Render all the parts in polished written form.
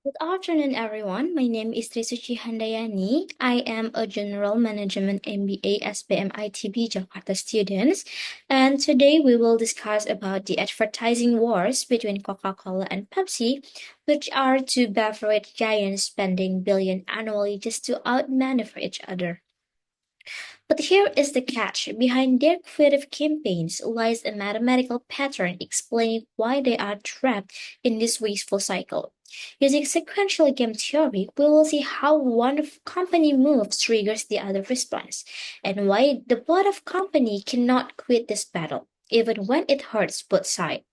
Good afternoon, everyone. My name is Suci Handayani. I am a General Management MBA SPM ITB Jakarta student, and today we will discuss about the advertising wars between Coca-Cola and Pepsi, which are two beverage giants spending billion annually just to outmaneuver each other. But here is the catch. Behind their creative campaigns lies a mathematical pattern explaining why they are trapped in this wasteful cycle. Using sequential game theory, we will see how one company moves triggers the other response, and why the both of company cannot quit this battle, even when it hurts both sides.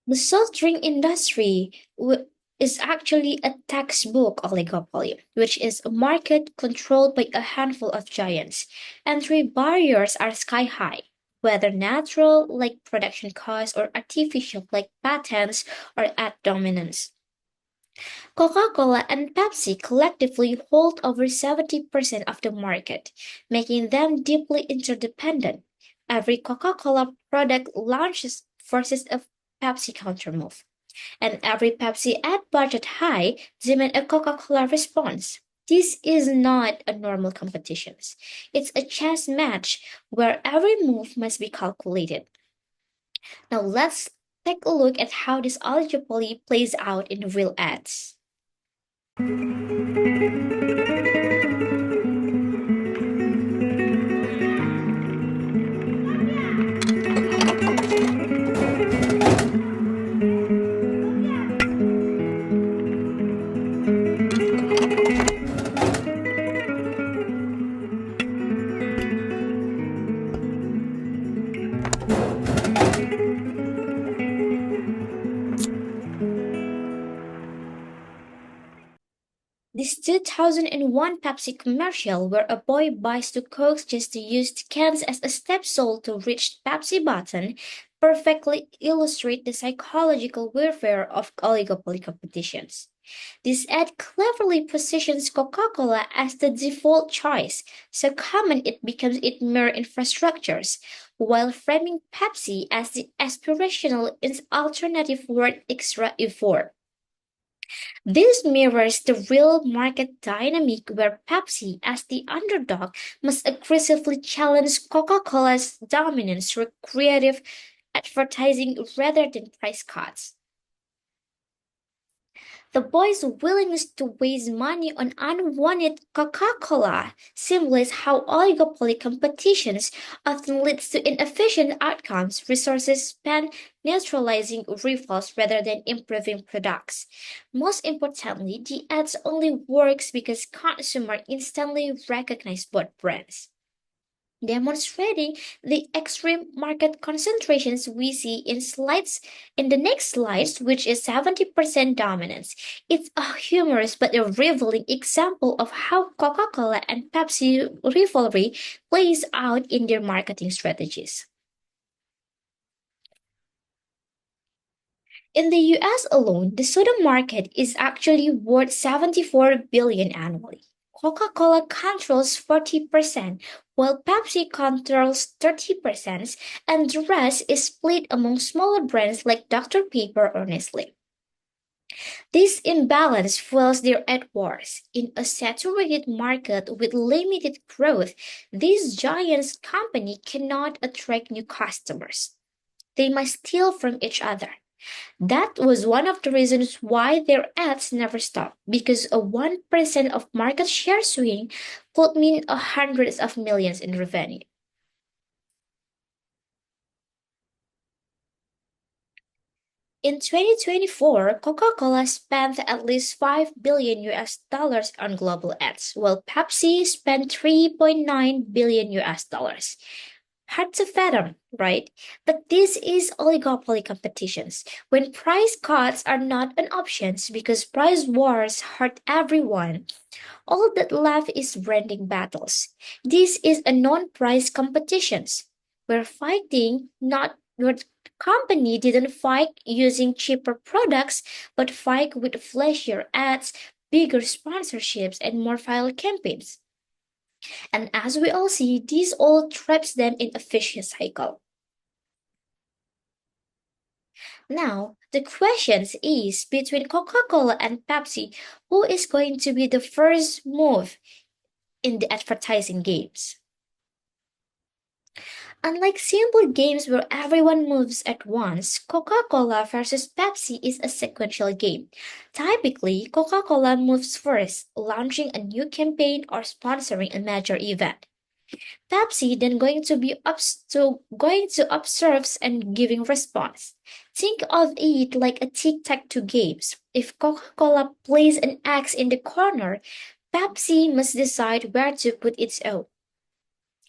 The soft drink industry is actually a textbook oligopoly, which is a market controlled by a handful of giants. Entry barriers are sky high, whether natural, like production costs, or artificial, like patents or ad dominance. Coca-Cola and Pepsi collectively hold over 70% of the market, making them deeply interdependent. Every Coca-Cola product launches forces a Pepsi countermove, and every Pepsi ad budget high demands a Coca-Cola response. This is not a normal competition. It's a chess match where every move must be calculated. Now let's take a look at how this oligopoly plays out in real ads. This 2001 Pepsi commercial where a boy buys two Cokes just to use cans as a step stool to reach Pepsi button perfectly illustrate the psychological warfare of oligopoly competitions. This ad cleverly positions Coca-Cola as the default choice, so common it becomes its mere infrastructures, while framing Pepsi as the aspirational alternative worth extra effort. This mirrors the real market dynamic where Pepsi, as the underdog, must aggressively challenge Coca-Cola's dominance through creative advertising rather than price cuts. The boys' willingness to waste money on unwanted Coca-Cola symbolizes how oligopoly competitions often leads to inefficient outcomes, resources spent neutralizing rivals rather than improving products. Most importantly, the ads only works because consumers instantly recognize both brands, demonstrating the extreme market concentrations we see in the next slides, which is 70% dominance. It's a humorous but a revealing example of how Coca-Cola and Pepsi rivalry plays out in their marketing strategies. In the US alone, the soda market is actually worth 74 billion annually. Coca-Cola controls 40%, while Pepsi controls 30%, and the rest is split among smaller brands like Dr. Pepper or Nestle. This imbalance fuels their ad wars. In a saturated market with limited growth, these giants company cannot attract new customers. They must steal from each other. That was one of the reasons why their ads never stopped, because a 1% of market share swing could mean hundreds of millions in revenue. In 2024, Coca-Cola spent at least 5 billion US dollars on global ads, while Pepsi spent 3.9 billion US dollars. Hard to fathom, right? But this is oligopoly competitions when price cuts are not an option because price wars hurt everyone. All that left is branding battles. This is a non-price competitions. We're fighting not where the company didn't fight using cheaper products, but fight with flashier ads, bigger sponsorships, and more viral campaigns. And as we all see, this all traps them in a vicious cycle. Now, the question is between Coca-Cola and Pepsi, who is going to be the first move in the advertising games? Unlike simple games where everyone moves at once, Coca-Cola versus Pepsi is a sequential game. Typically, Coca-Cola moves first, launching a new campaign or sponsoring a major event. Pepsi then going to observes and giving response. Think of it like a tic-tac-toe games. If Coca-Cola plays an X in the corner, Pepsi must decide where to put its own.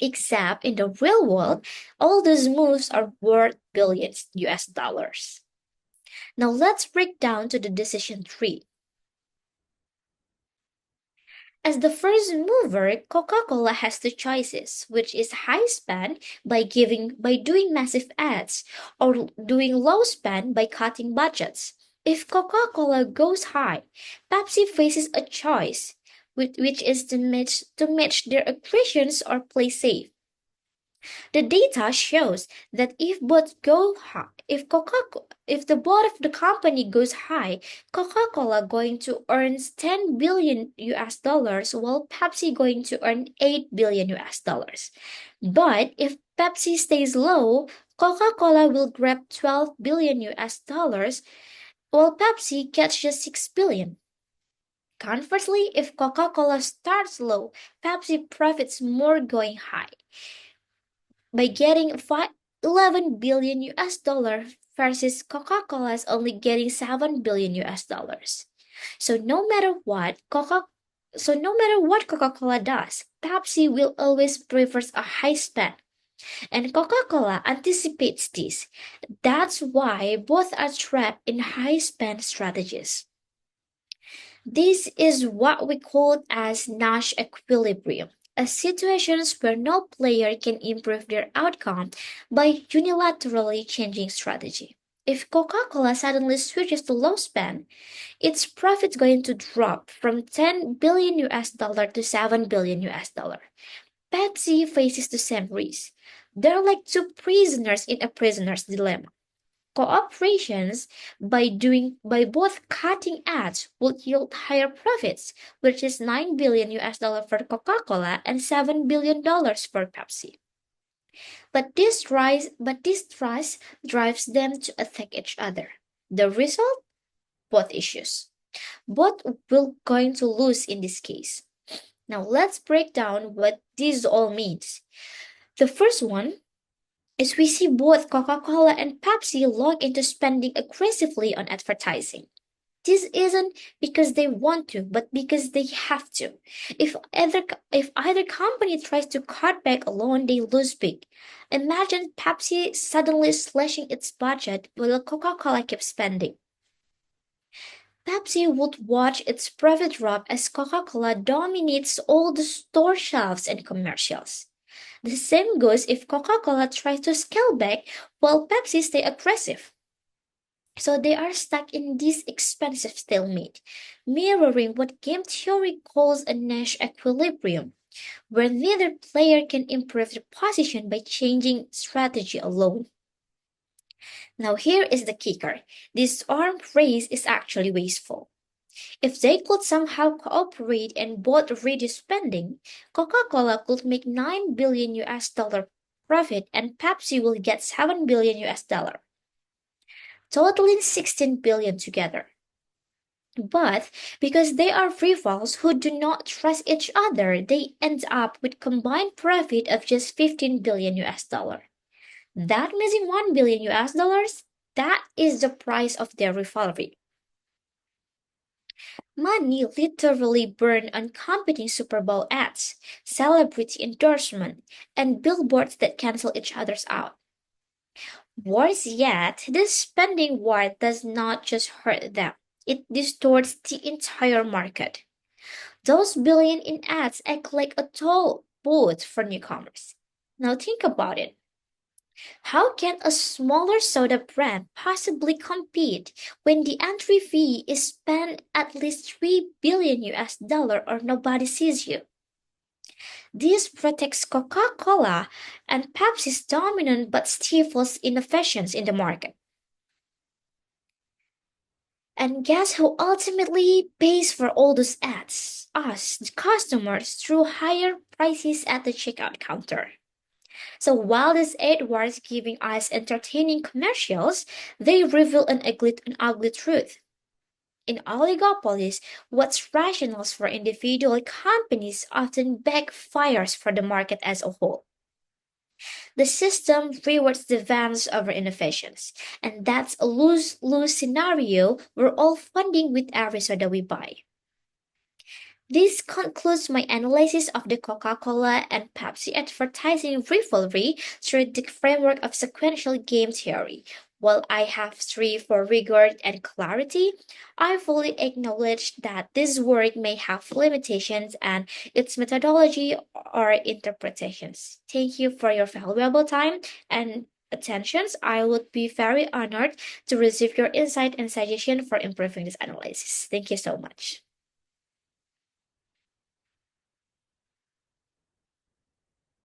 Except in the real world, all those moves are worth billions US dollars. Now let's break down to the decision tree. As the first mover, Coca-Cola has two choices, which is high spend by doing massive ads or doing low spend by cutting budgets. If Coca-Cola goes high, Pepsi faces a choice, which is to match their equations or play safe. The data shows that if both go high, if the both of the company goes high, Coca-Cola going to earn 10 billion US dollars while Pepsi going to earn 8 billion US dollars. But if Pepsi stays low, Coca-Cola will grab 12 billion US dollars while Pepsi gets just 6 billion. Conversely, if Coca-Cola starts low, Pepsi profits more going high by getting 11 billion US dollar versus Coca-Cola's only getting 7 billion US dollars. So no matter what Coca-Cola does, Pepsi will always prefers a high spend. And Coca-Cola anticipates this. That's why both are trapped in high spend strategies. This is what we call as Nash Equilibrium, a situations where no player can improve their outcome by unilaterally changing strategy. If Coca-Cola suddenly switches to low spend, its profits going to drop from 10 billion US dollar to 7 billion US dollar. Pepsi faces the same risk. They're like two prisoners in a prisoner's dilemma. Cooperations by both cutting ads would yield higher profits, which is 9 billion US dollar for Coca-Cola and 7 billion dollars for Pepsi. But this trust drives them to attack each other. The result? Both issues. Both will going to lose in this case. Now let's break down what this all means. The first one is we see both Coca-Cola and Pepsi log into spending aggressively on advertising. This isn't because they want to, but because they have to. If either company tries to cut back alone, they lose big. Imagine Pepsi suddenly slashing its budget while Coca-Cola keeps spending. Pepsi would watch its profit drop as Coca-Cola dominates all the store shelves and commercials. The same goes if Coca-Cola tries to scale back while Pepsi stay aggressive. So they are stuck in this expensive stalemate, mirroring what game theory calls a Nash equilibrium, where neither player can improve their position by changing strategy alone. Now here is the kicker. This arms race is actually wasteful. If they could somehow cooperate and both reduce spending, Coca-Cola could make 9 billion US dollar profit and Pepsi will get 7 billion US dollar, totaling 16 billion together. But because they are rivals who do not trust each other, they end up with combined profit of just 15 billion US dollar. That missing 1 billion US dollars, that is the price of their rivalry. Money literally burned on competing Super Bowl ads, celebrity endorsement, and billboards that cancel each other's out. Worse yet, this spending war does not just hurt them, it distorts the entire market. Those billion in ads act like a toll booth for newcomers. Now think about it. How can a smaller soda brand possibly compete when the entry fee is spent at least 3 billion US dollar or nobody sees you? This protects Coca-Cola and Pepsi's dominant but stifles innovations in the market. And guess who ultimately pays for all those ads? Us, the customers, through higher prices at the checkout counter. So while these ad wars giving us entertaining commercials, they reveal an ugly truth. In oligopolies, what's rational for individual companies often backfires for the market as a whole. The system rewards the advance over innovations, and that's a lose-lose scenario we're all funding with every soda we buy. This concludes my analysis of the Coca-Cola and Pepsi advertising rivalry through the framework of sequential game theory. While I have three for rigor and clarity, I fully acknowledge that this work may have limitations and its methodology or interpretations. Thank you for your valuable time and attentions. I would be very honored to receive your insight and suggestion for improving this analysis. Thank you so much.